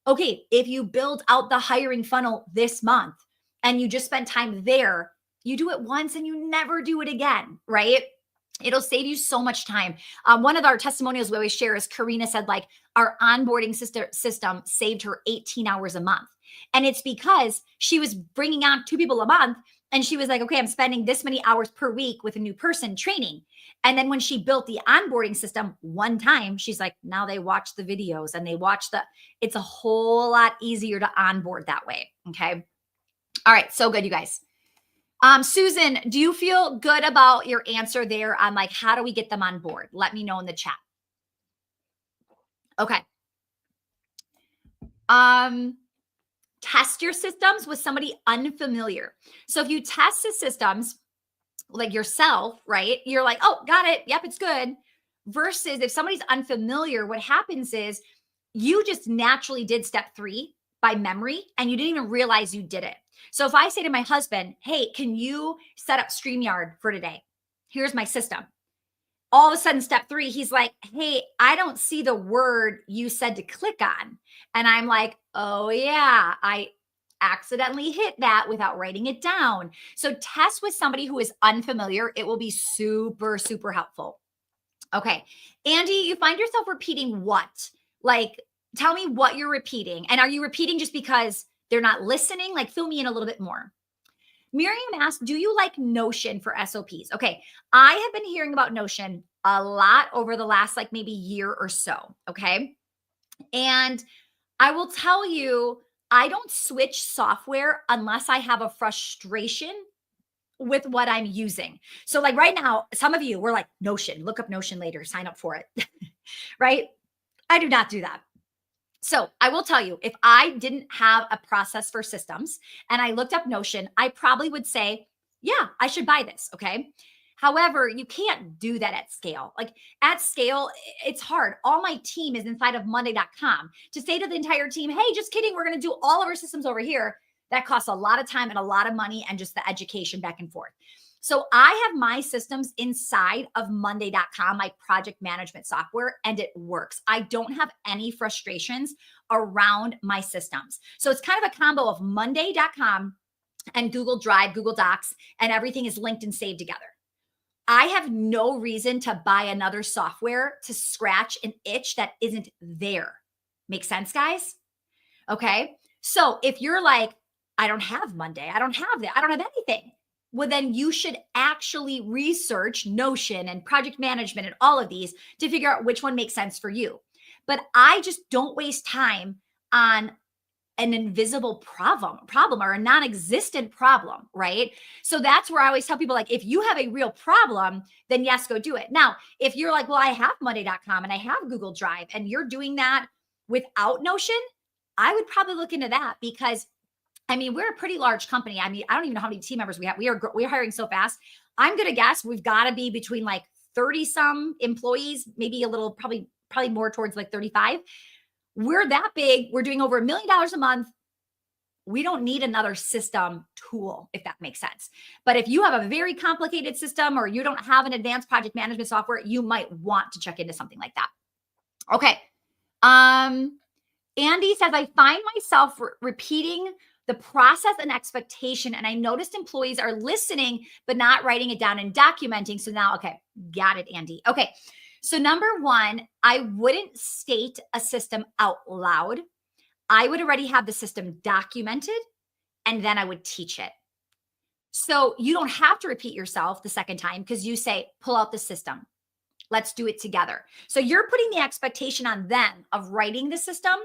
A: Okay. If you build out the hiring funnel this month and you just spend time there, you do it once and you never do it again, right? It'll save you so much time. One of our testimonials we always share is Karina said, like, our onboarding system saved her 18 hours a month. And it's because she was bringing on 2 people a month. And she was like, okay, I'm spending this many hours per week with a new person training. And then when she built the onboarding system one time, she's like, now they watch the videos and it's a whole lot easier to onboard that way. Okay. All right. So good, you guys. Susan, do you feel good about your answer there on like, how do we get them on board? Let me know in the chat. Okay. Test your systems with somebody unfamiliar. So if you test the systems like yourself, right? You're like, oh, got it. Yep, it's good. Versus if somebody's unfamiliar, what happens is you just naturally did step 3 by memory and you didn't even realize you did it. So if I say to my husband, hey, can you set up StreamYard for today? Here's my system. All of a sudden, step 3, he's like, hey, I don't see the word you said to click on. And I'm like, oh yeah, I accidentally hit that without writing it down. So test with somebody who is unfamiliar. It will be super, super helpful. Okay. Andy, you find yourself repeating what? Like, tell me what you're repeating. And are you repeating just because they're not listening? Like, fill me in a little bit more. Miriam asked, do you like Notion for SOPs? Okay. I have been hearing about Notion a lot over the last like maybe year or so. Okay. And I will tell you, I don't switch software unless I have a frustration with what I'm using. So like right now, some of you were like, Notion, look up Notion later, sign up for it. Right? I do not do that. So I will tell you, if I didn't have a process for systems and I looked up Notion, I probably would say, yeah, I should buy this. Okay. However, you can't do that at scale. Like at scale, it's hard. All my team is inside of Monday.com. To say to the entire team, hey, just kidding, we're going to do all of our systems over here. That costs a lot of time and a lot of money and just the education back and forth. So I have my systems inside of Monday.com, my project management software, and it works. I don't have any frustrations around my systems. So it's kind of a combo of Monday.com and Google Drive, Google Docs, and everything is linked and saved together. I have no reason to buy another software to scratch an itch that isn't there. Make sense, guys? Okay. So if you're like, I don't have Monday, I don't have that, I don't have anything. Well, then you should actually research Notion and project management and all of these to figure out which one makes sense for you. But I just don't waste time on an invisible problem or a non-existent problem, right? So that's where I always tell people, like, if you have a real problem, then yes, go do it. Now, if you're like, well, I have Monday.com and I have Google Drive and you're doing that without Notion, I would probably look into that because I mean, we're a pretty large company. I mean, I don't even know how many team members we have. We're hiring so fast. I'm going to guess we've got to be between like 30 some employees, maybe a little, probably more towards like 35. We're that big. We're doing over $1 million a month. We don't need another system tool, if that makes sense. But if you have a very complicated system or you don't have an advanced project management software, you might want to check into something like that. Okay. Andy says, I find myself repeating the process and expectation. And I noticed employees are listening, but not writing it down and documenting. So now, okay, got it, Andy. Okay. So number one, I wouldn't state a system out loud. I would already have the system documented and then I would teach it. So you don't have to repeat yourself the second time because you say, pull out the system. Let's do it together. So you're putting the expectation on them of writing the system.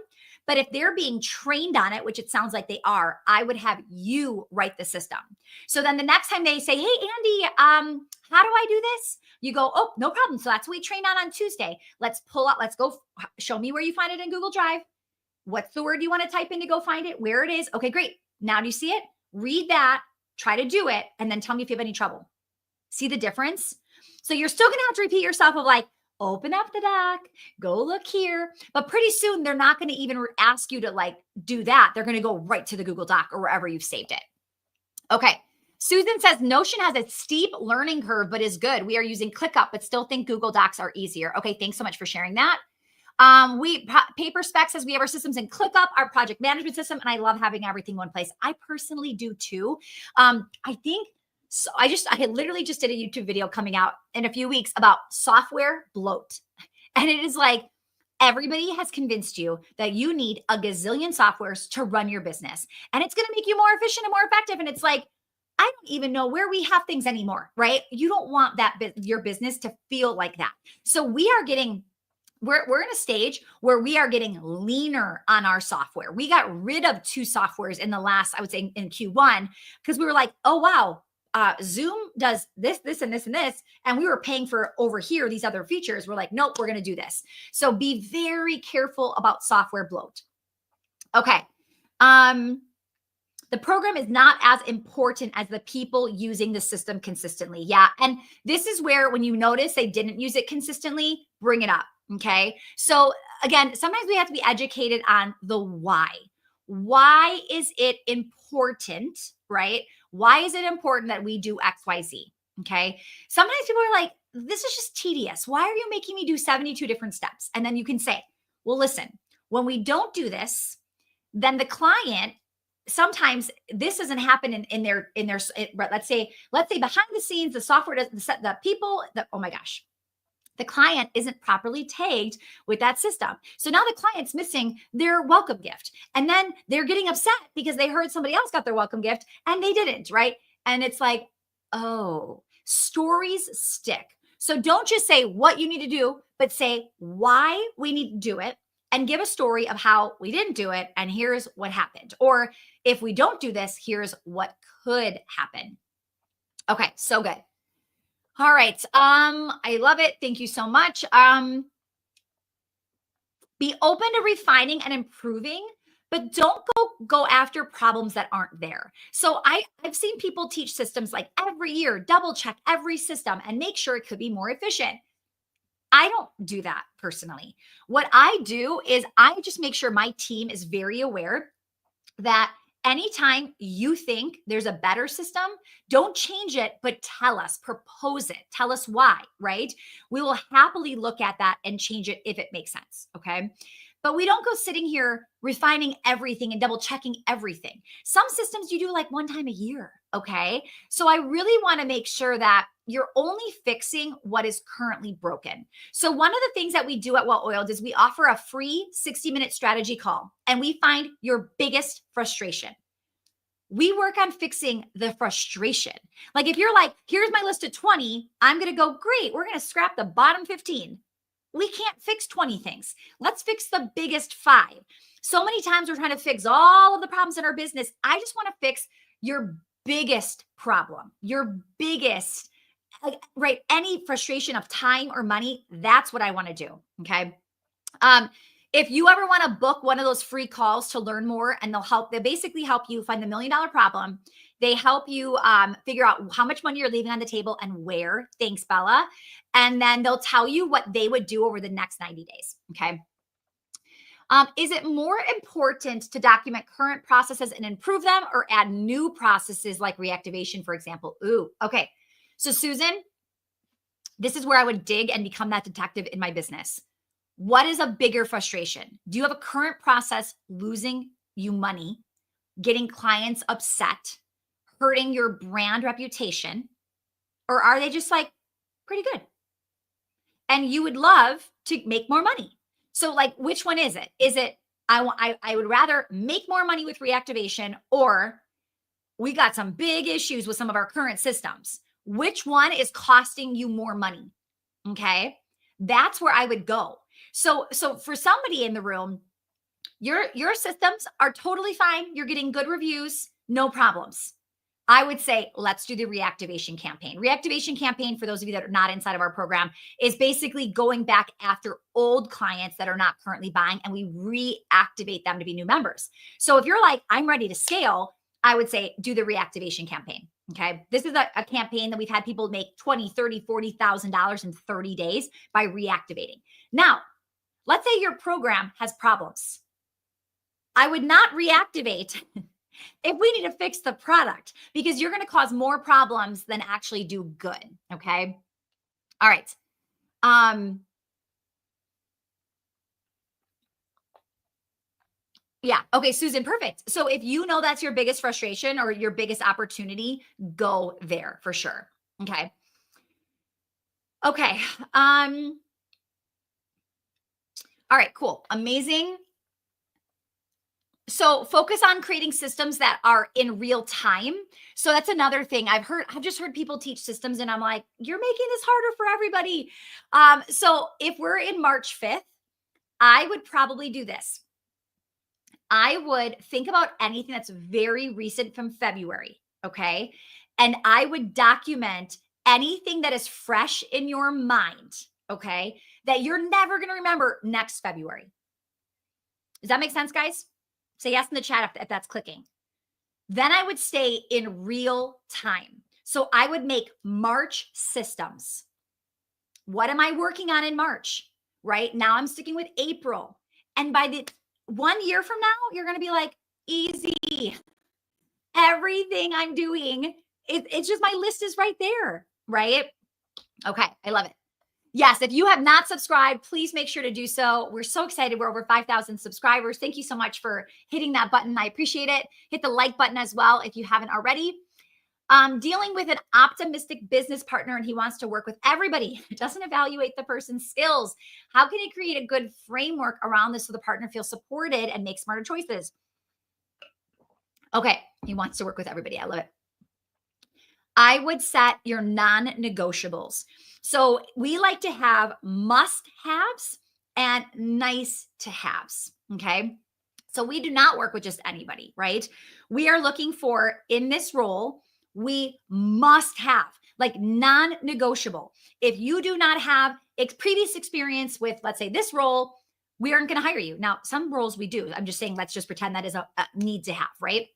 A: But if they're being trained on it, which it sounds like they are, I would have you write the system. So then the next time they say, hey, Andy, how do I do this? You go, oh, no problem. So that's what we trained on Tuesday. Let's pull out, let's go show me where you find it in Google Drive. What's the word you want to type in to go find it? Where it is? Okay, great. Now do you see it? Read that, try to do it, and then tell me if you have any trouble. See the difference? So you're still going to have to repeat yourself of like, open up the doc, go look here. But pretty soon they're not going to even ask you to like do that. They're going to go right to the Google Doc or wherever you've saved it. Okay. Susan says Notion has a steep learning curve, but is good. We are using ClickUp, but still think Google Docs are easier. Okay. Thanks so much for sharing that. Paper Spec says we have our systems in ClickUp, our project management system, and I love having everything in one place. I personally do too. I think so. I literally just did a YouTube video coming out in a few weeks about software bloat. And it is like, everybody has convinced you that you need a gazillion softwares to run your business. And it's going to make you more efficient and more effective. And it's like, I don't even know where we have things anymore, right? You don't want your business to feel like that. So we're in a stage where we are getting leaner on our software. We got rid of 2 softwares in the last, I would say in Q1, because we were like, oh, wow, Zoom does this, and this, and this. And we were paying for over here, these other features. We're like, nope, we're going to do this. So be very careful about software bloat. Okay. The program is not as important as the people using the system consistently. Yeah. And this is where, when you notice they didn't use it consistently, bring it up. Okay. So again, sometimes we have to be educated on the why. Why is it important, right? Why is it important that we do X, Y, Z? Okay. Sometimes people are like, this is just tedious. Why are you making me do 72 different steps? And then you can say, well, listen, when we don't do this, then the client, sometimes this doesn't happen in their, let's say behind the scenes, the software doesn't, the people, oh my gosh, the client isn't properly tagged with that system. So now the client's missing their welcome gift. And then they're getting upset because they heard somebody else got their welcome gift and they didn't, right? And it's like, oh, stories stick. So don't just say what you need to do, but say why we need to do it and give a story of how we didn't do it. And here's what happened. Or if we don't do this, here's what could happen. Okay, so good. All right. I love it. Thank you so much. Be open to refining and improving, but don't go after problems that aren't there. So I've seen people teach systems like every year, double check every system and make sure it could be more efficient. I don't do that personally. What I do is I just make sure my team is very aware that anytime you think there's a better system, don't change it, but tell us, propose it, tell us why, right? We will happily look at that and change it if it makes sense, okay? But we don't go sitting here refining everything and double checking everything. Some systems you do like one time a year, okay? So I really want to make sure that you're only fixing what is currently broken. So one of the things that we do at Well Oiled is we offer a free 60-minute strategy call, and we find your biggest frustration. We work on fixing the frustration. Like if you're like, here's my list of 20, I'm going to go, great, we're going to scrap the bottom 15. We can't fix 20 things. Let's fix the biggest 5. So many times we're trying to fix all of the problems in our business. I just want to fix your biggest problem, your biggest, right? Any frustration of time or money, that's what I want to do. Okay. If you ever want to book one of those free calls to learn more, and they basically help you find the $1 million problem. They help you figure out how much money you're leaving on the table and where. Thanks, Bella. And then they'll tell you what they would do over the next 90 days. Okay. Is it more important to document current processes and improve them, or add new processes like reactivation, for example? Ooh, okay. So Susan, this is where I would dig and become that detective in my business. What is a bigger frustration? Do you have a current process losing you money? getting clients upset, hurting your brand reputation, or are they just like pretty good? And you would love to make more money. So like which one is it? Is it I would rather make more money with reactivation, or we got some big issues with some of our current systems. Which one is costing you more money? Okay? That's where I would go. So for somebody in the room, your systems are totally fine. You're getting good reviews, no problems. I would say, let's do the reactivation campaign. Reactivation campaign, for those of you that are not inside of our program, is basically going back after old clients that are not currently buying, and we reactivate them to be new members. So if you're like, I'm ready to scale, I would say do the reactivation campaign. Okay. This is a campaign that we've had people make $20, $30, $40,000 in 30 days by reactivating. Now, let's say your program has problems. I would not reactivate if we need to fix the product, because you're going to cause more problems than actually do good. Okay. All right. Yeah. Okay, Susan, perfect. So if you know that's your biggest frustration or your biggest opportunity, go there for sure. Okay. Okay. All right, cool. Amazing. So focus on creating systems that are in real time. So that's another thing I've just heard people teach systems and I'm like, you're making this harder for everybody. So if we're in March 5th, I would probably do this. I would think about anything that's very recent from February, okay? And I would document anything that is fresh in your mind, okay? That you're never going to remember next February. Does that make sense, guys? Say yes in the chat if that's clicking. Then I would stay in real time. So I would make March systems. What am I working on in March? Right now I'm sticking with April. And by the 1 year from now, you're going to be like, easy. Everything I'm doing, it's just my list is right there, right? Okay, I love it. Yes, if you have not subscribed, please make sure to do so. We're so excited. We're over 5,000 subscribers. Thank you so much for hitting that button. I appreciate it. Hit the like button as well if you haven't already. Dealing with an optimistic business partner and he wants to work with everybody. It doesn't evaluate the person's skills. How can he create a good framework around this so the partner feels supported and makes smarter choices? Okay, he wants to work with everybody. I love it. I would set your non-negotiables. So we like to have must-haves and nice-to-haves, okay? So we do not work with just anybody, right? We are looking for, in this role, we must have, like non-negotiable. If you do not have previous experience with, let's say, this role, we aren't going to hire you. Now, some roles we do. I'm just saying, let's just pretend that is a need to have, right?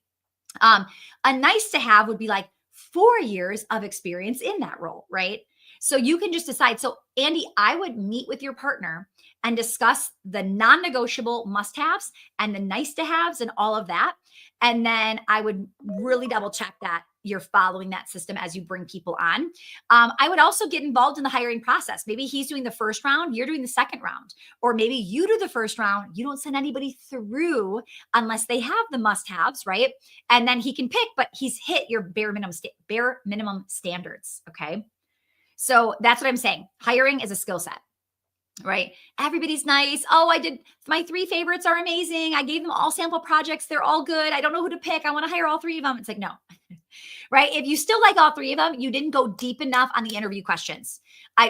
A: A nice to have would be like 4 years of experience in that role, right? So you can just decide. So Andy, I would meet with your partner and discuss the non-negotiable must-haves and the nice-to-haves and all of that. And then I would really double check that you're following that system as you bring people on. I would also get involved in the hiring process. Maybe he's doing the first round, you're doing the second round. Or maybe you do the first round, you don't send anybody through unless they have the must-haves, right? And then he can pick, but he's hit your bare minimum standards, okay? So that's what I'm saying. Hiring is a skill set, right? Everybody's nice. Oh, my 3 favorites are amazing. I gave them all sample projects. They're all good. I don't know who to pick. I want to hire all 3 of them. It's like, no, right? If you still like all 3 of them, you didn't go deep enough on the interview questions.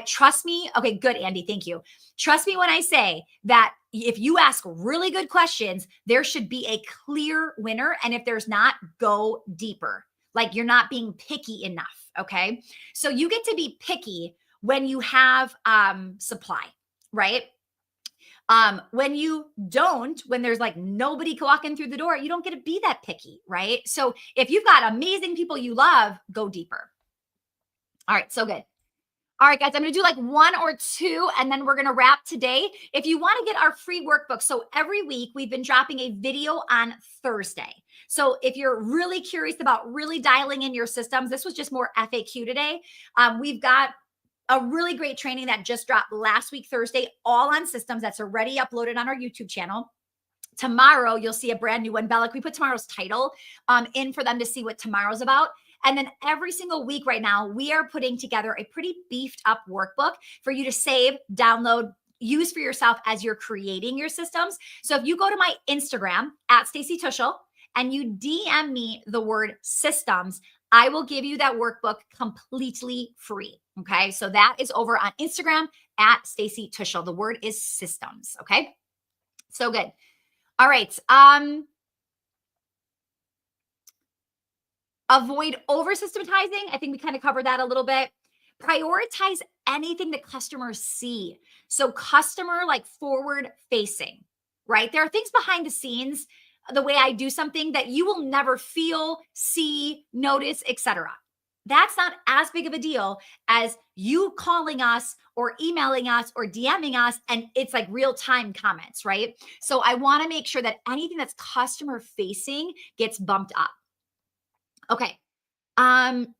A: Trust me. Okay, good, Andy. Thank you. Trust me when I say that if you ask really good questions, there should be a clear winner. And if there's not, go deeper. Like you're not being picky enough. Okay. So you get to be picky when you have supply, right? When you don't, when there's like nobody walking through the door, you don't get to be that picky, right? So if you've got amazing people you love, go deeper. All right. So good. All right, guys, I'm going to do like 1 or 2, and then we're going to wrap today. If you want to get our free workbook, so every week we've been dropping a video on Thursday. So if you're really curious about really dialing in your systems, this was just more FAQ today. We've got a really great training that just dropped last week, Thursday, all on systems that's already uploaded on our YouTube channel. Tomorrow, you'll see a brand new one. Bella, can we put tomorrow's title in for them to see what tomorrow's about? And then every single week right now, we are putting together a pretty beefed up workbook for you to save, download, use for yourself as you're creating your systems. So if you go to my Instagram at Stacy Tuschl and you DM me the word systems, I will give you that workbook completely free. Okay. So that is over on Instagram at Stacy Tuschl. The word is systems. Okay. So good. All right. Avoid over systematizing. I think we kind of covered that a little bit. Prioritize anything that customers see. So customer like forward facing, right? There are things behind the scenes, the way I do something that you will never feel, see, notice, etc. That's not as big of a deal as you calling us or emailing us or DMing us, and it's like real time comments, right? So I want to make sure that anything that's customer facing gets bumped up. Okay. Um,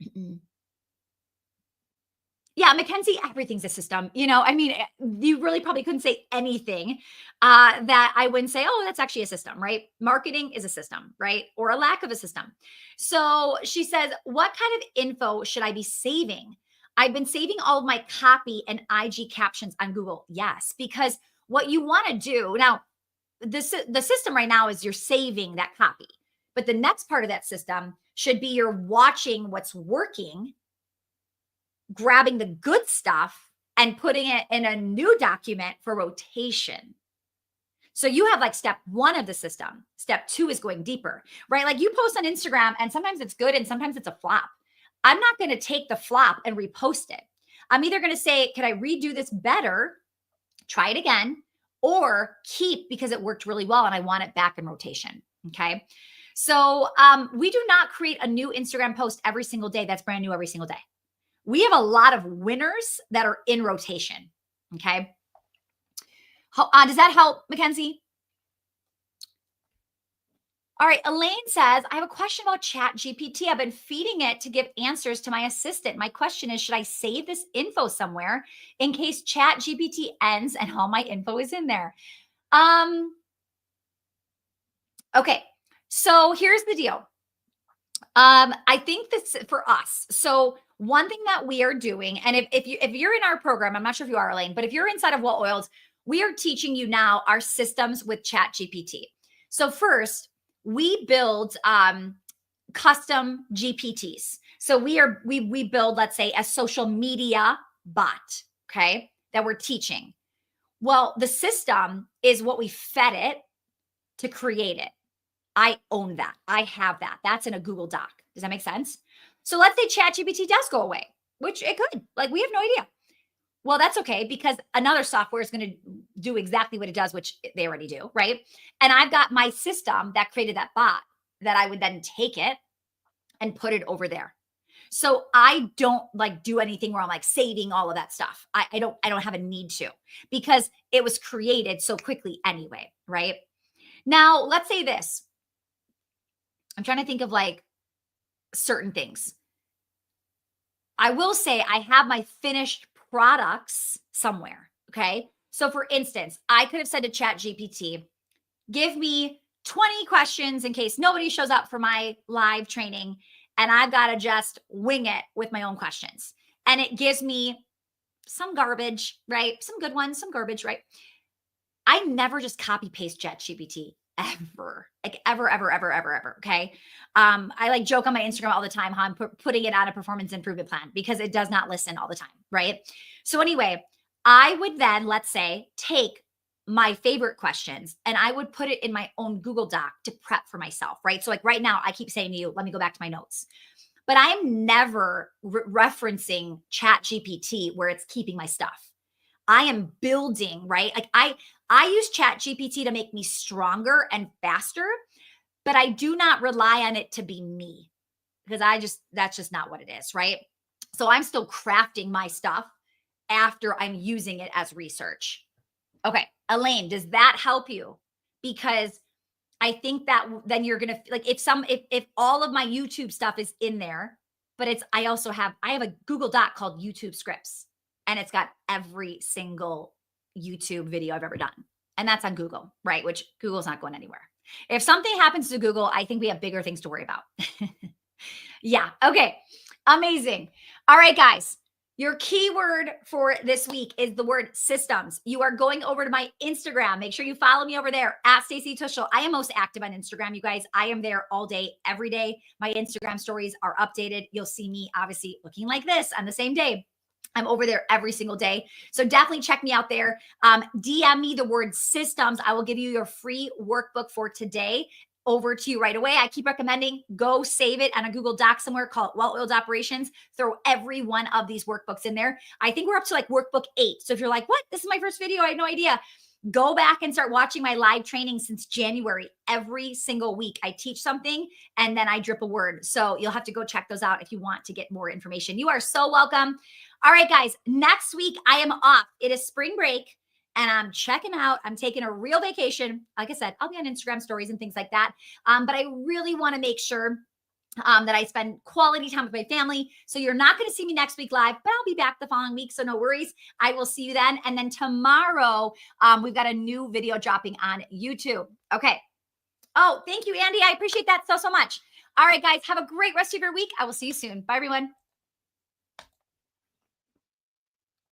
A: yeah, Mackenzie, everything's a system. I mean, you really probably couldn't say anything that I wouldn't say, oh, that's actually a system, right? Marketing is a system, right? Or a lack of a system. So she says, what kind of info should I be saving? I've been saving all of my copy and IG captions on Google. Yes, because what you want to do now, the system right now is you're saving that copy. But the next part of that system should be you're watching what's working, grabbing the good stuff and putting it in a new document for rotation. So you have like step one of the system. Step two is going deeper, right? Like you post on Instagram and sometimes it's good and sometimes it's a flop. I'm not going to take the flop and repost it. I'm either going to say, can I redo this better, try it again, or keep because it worked really well and I want it back in rotation. Okay. So we do not create a new Instagram post every single day that's brand new every single day. We have a lot of winners that are in rotation. Okay. Does that help, Mackenzie? All right. Elaine says, I have a question about Chat GPT. I've been feeding it to give answers to my assistant. My question is, should I save this info somewhere in case Chat GPT ends and all my info is in there? Okay. So here's the deal. I think this for us. So one thing that we are doing, and if you're in our program, I'm not sure if you are, Elaine, but if you're inside of Well Oiled, we are teaching you now our systems with Chat GPT. So first, we build custom GPTs. So we build, let's say, a social media bot, okay, that we're teaching. Well, the system is what we fed it to create it. I own that. I have that. That's in a Google Doc. Does that make sense? So let's say ChatGPT does go away, which it could. Like we have no idea. Well, that's okay because another software is going to do exactly what it does, which they already do, right? And I've got my system that created that bot that I would then take it and put it over there. So I don't like do anything where I'm like saving all of that stuff. I don't have a need to because it was created so quickly anyway, right? Now, let's say this. I'm trying to think of like certain things. I will say I have my finished products somewhere. Okay. So for instance, I could have said to Chat GPT, give me 20 questions in case nobody shows up for my live training. And I've got to just wing it with my own questions. And it gives me some garbage, right? Some good ones, some garbage, right? I never just copy paste Chat GPT ever, like ever. Okay. I like joke on my Instagram all the time how I'm putting it on a performance improvement plan because it does not listen all the time. Right. So anyway, I would then, let's say, take my favorite questions and I would put it in my own Google Doc to prep for myself. Right. So like right now, I keep saying to you, let me go back to my notes, but I'm never referencing Chat GPT where it's keeping my stuff. I am building, right? Like I use Chat GPT to make me stronger and faster, but I do not rely on it to be me because that's just not what it is, right? So I'm still crafting my stuff after I'm using it as research. Okay, Elaine, does that help you? Because I think that then you're going to like if all of my YouTube stuff is in there, but I have a Google Doc called YouTube scripts and it's got every single YouTube video I've ever done. And that's on Google, right? Which Google's not going anywhere. If something happens to Google, I think we have bigger things to worry about. Yeah. Okay. Amazing. All right, guys. Your keyword for this week is the word systems. You are going over to my Instagram. Make sure you follow me over there at Stacy Tuschl. I am most active on Instagram, you guys. I am there all day, every day. My Instagram stories are updated. You'll see me obviously looking like this on the same day. I'm over there every single day. So definitely check me out there. DM me the word systems. I will give you your free workbook for today over to you right away. I keep recommending go save it on a Google Doc somewhere, call it Well-Oiled Operations. Throw every one of these workbooks in there. I think we're up to like workbook 8. So if you're like, what? This is my first video. I had no idea. Go back and start watching my live training since January. Every single week, I teach something and then I drip a word. So you'll have to go check those out if you want to get more information. You are so welcome. All right, guys, next week I am off. It is spring break and I'm checking out. I'm taking a real vacation. Like I said, I'll be on Instagram stories and things like that. But I really want to make sure that I spend quality time with my family. So you're not going to see me next week live, but I'll be back the following week. So no worries. I will see you then. And then tomorrow, we've got a new video dropping on YouTube. Okay. Oh, thank you, Andy. I appreciate that so much. All right, guys, have a great rest of your week. I will see you soon. Bye, everyone.